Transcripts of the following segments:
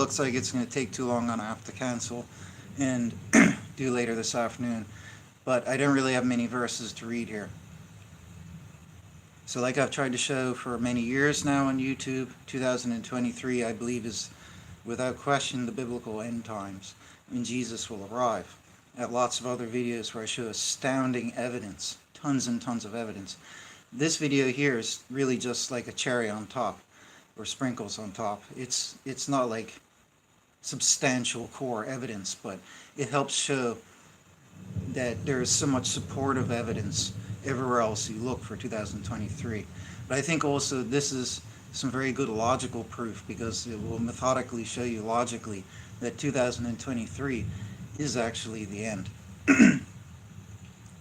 looks like it's going to take too long, I'm going to have to cancel and do later this afternoon. But I don't really have many verses to read here. So like I've tried to show for many years now on YouTube, 2023 I believe is without question the biblical end times, and Jesus will arrive. I have lots of other videos where I show astounding evidence, tons and tons of evidence. This video here is really just like a cherry on top, or sprinkles on top. It's not like substantial core evidence, but it helps show that there is so much supportive evidence everywhere else you look for 2023. But I think also this is some very good logical proof, because it will methodically show you logically that 2023 is actually the end.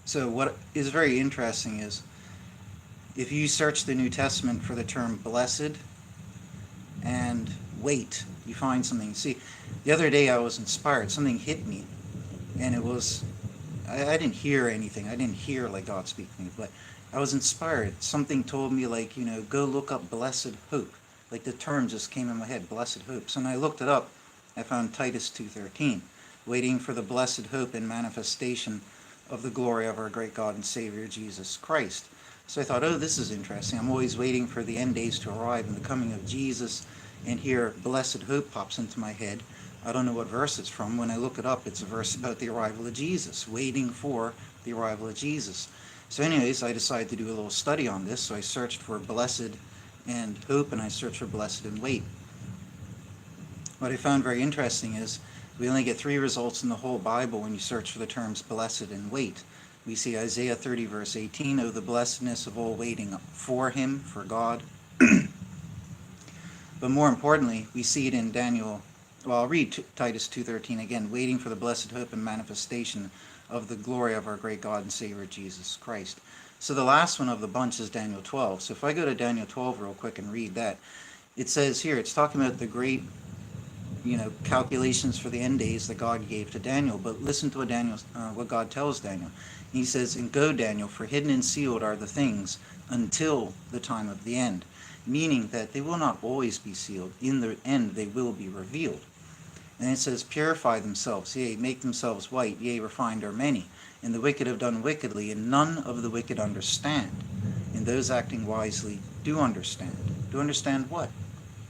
So what is very interesting is, if you search the New Testament for the term blessed and wait, you find something. See, the other day I was inspired, something hit me, and it was, I didn't hear anything, I didn't hear like God speak to me, but I was inspired. Something told me, like, go look up blessed hope. Like the term just came in my head, blessed hope. So when I looked it up, I found Titus 2:13, waiting for the blessed hope and manifestation of the glory of our great God and Savior Jesus Christ. So I thought, oh, this is interesting. I'm always waiting for the end days to arrive and the coming of Jesus, and here blessed hope pops into my head. I don't know what verse it's from. When I look it up, it's a verse about the arrival of Jesus, waiting for the arrival of Jesus. So anyways, I decided to do a little study on this, so I searched for blessed and hope, and I searched for blessed and wait. What I found very interesting is we only get 3 results in the whole Bible when you search for the terms blessed and wait. We see Isaiah 30 verse 18, oh, the blessedness of all waiting for him, for God. But more importantly, we see it in Daniel. Well, I'll read Titus 2:13 again, waiting for the blessed hope and manifestation of the glory of our great God and Savior Jesus Christ. So the last one of the bunch is Daniel 12. So if I go to Daniel 12 real quick and read that, it says here, it's talking about the great, calculations for the end days that God gave to Daniel. But listen to what God tells Daniel. He says, and go, Daniel, for hidden and sealed are the things until the time of the end. Meaning that they will not always be sealed. In the end, they will be revealed. And it says, purify themselves, yea, make themselves white, yea, refined are many. And the wicked have done wickedly, and none of the wicked understand. And those acting wisely do understand. Do understand what?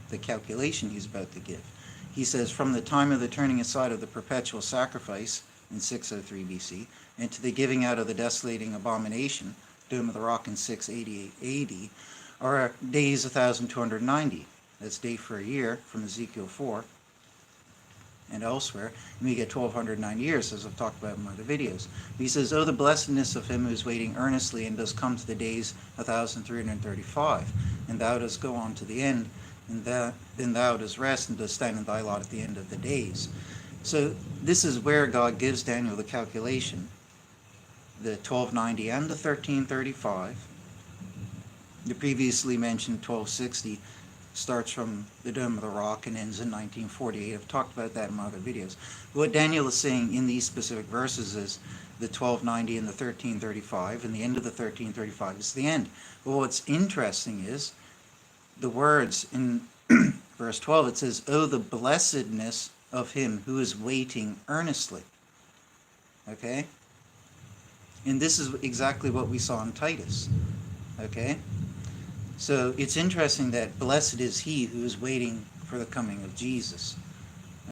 The calculation he's about to give. He says, from the time of the turning aside of the perpetual sacrifice in 603 BC, and to the giving out of the desolating abomination, Dome of the Rock in 688 AD, are days 1,290. That's day for a year from Ezekiel 4 and elsewhere. And we get 1,209 years, as I've talked about in my other videos. He says, oh, the blessedness of him who is waiting earnestly and does come to the days 1,335. And thou dost go on to the end, and then thou dost rest and dost stand in thy lot at the end of the days. So this is where God gives Daniel the calculation, the 1290 and the 1335. The previously mentioned 1260 starts from the Dome of the Rock and ends in 1948. I've talked about that in my other videos. But what Daniel is saying in these specific verses is the 1290 and the 1335, and the end of the 1335 is the end. But what's interesting is the words in verse 12. It says, oh, the blessedness of him who is waiting earnestly. Okay? And this is exactly what we saw in Titus. Okay? So it's interesting that blessed is he who is waiting for the coming of Jesus.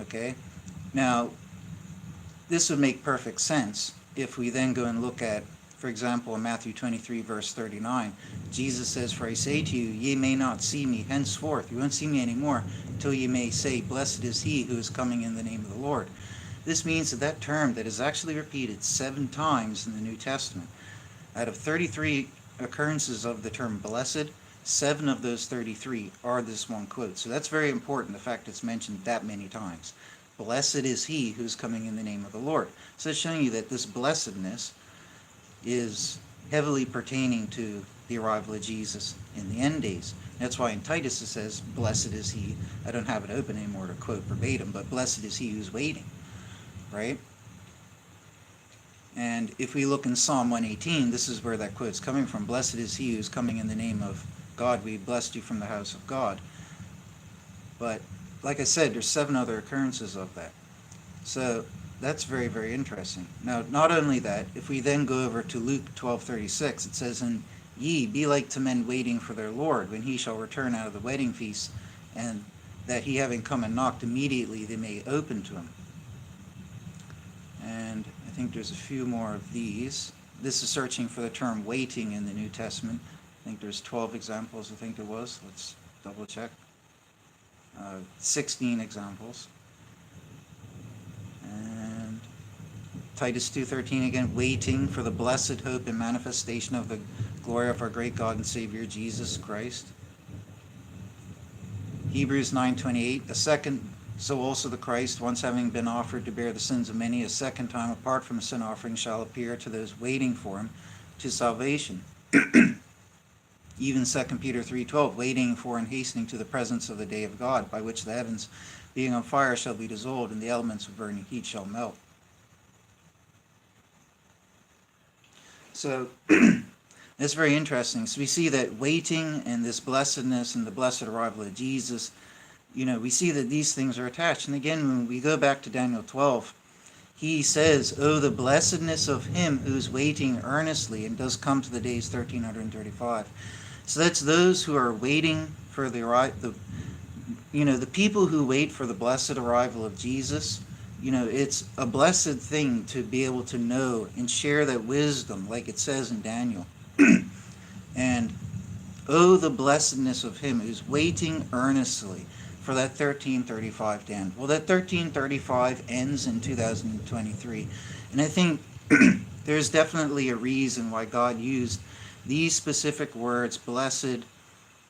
Okay? Now, this would make perfect sense if we then go and look at, for example, in Matthew 23, verse 39, Jesus says, for I say to you, ye may not see me henceforth. You won't see me anymore until ye may say, blessed is he who is coming in the name of the Lord. This means that that term that is actually repeated 7 times in the New Testament, out of 33 occurrences of the term blessed, 7 of those 33 are this one quote. So that's very important, the fact it's mentioned that many times. Blessed is he who's coming in the name of the Lord. So it's showing you that this blessedness is heavily pertaining to the arrival of Jesus in the end days. That's why in Titus it says, blessed is he, I don't have it open anymore to quote verbatim, but blessed is he who's waiting, right? And if we look in Psalm 118, this is where that quote's coming from. Blessed is he who's coming in the name of God. We blessed you from the house of God. But like I said, there's 7 other occurrences of that. So that's very, very interesting. Now, not only that, if we then go over to Luke 12:36, it says, "And ye be like to men waiting for their Lord, when he shall return out of the wedding feast, and that he having come and knocked, immediately they may open to him." And I think there's a few more of these. This is searching for the term waiting in the New Testament. I think there's 12 examples, I think it was. Let's double check. 16 examples. And Titus 2:13 again, waiting for the blessed hope and manifestation of the glory of our great God and Savior Jesus Christ. Hebrews 9:28, a second, so also the Christ, once having been offered to bear the sins of many, a second time apart from a sin offering shall appear to those waiting for him to salvation. Even 2 Peter 3:12, waiting for and hastening to the presence of the day of God, by which the heavens, being on fire, shall be dissolved, and the elements of burning heat shall melt. So that's very interesting. So we see that waiting and this blessedness and the blessed arrival of Jesus, we see that these things are attached. And again, when we go back to Daniel 12, he says, "Oh, the blessedness of him who is waiting earnestly and does come to the days 1335." So that's those who are waiting for the people who wait for the blessed arrival of Jesus. It's a blessed thing to be able to know and share that wisdom, like it says in Daniel. And oh, the blessedness of him who's waiting earnestly for that 1335 to end. Well, that 1335 ends in 2023. And I think there's definitely a reason why God used these specific words, blessed,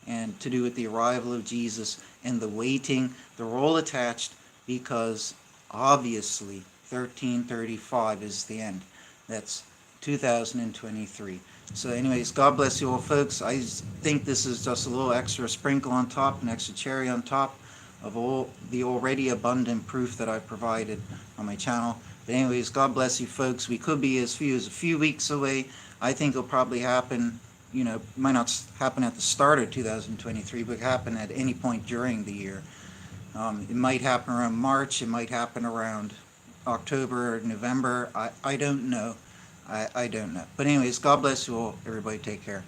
and to do with the arrival of Jesus and the waiting. They're all attached because obviously 1335 is the end. That's 2023. So anyways, God bless you all, folks. I think this is just a little extra sprinkle on top, an extra cherry on top of all the already abundant proof that I've provided on my channel. But anyways, God bless you, folks. We could be as few as a few weeks away. I think it'll probably happen, might not happen at the start of 2023, but happen at any point during the year. It might happen around March. It might happen around October or November. I don't know. I don't know. But anyways, God bless you all. Everybody take care.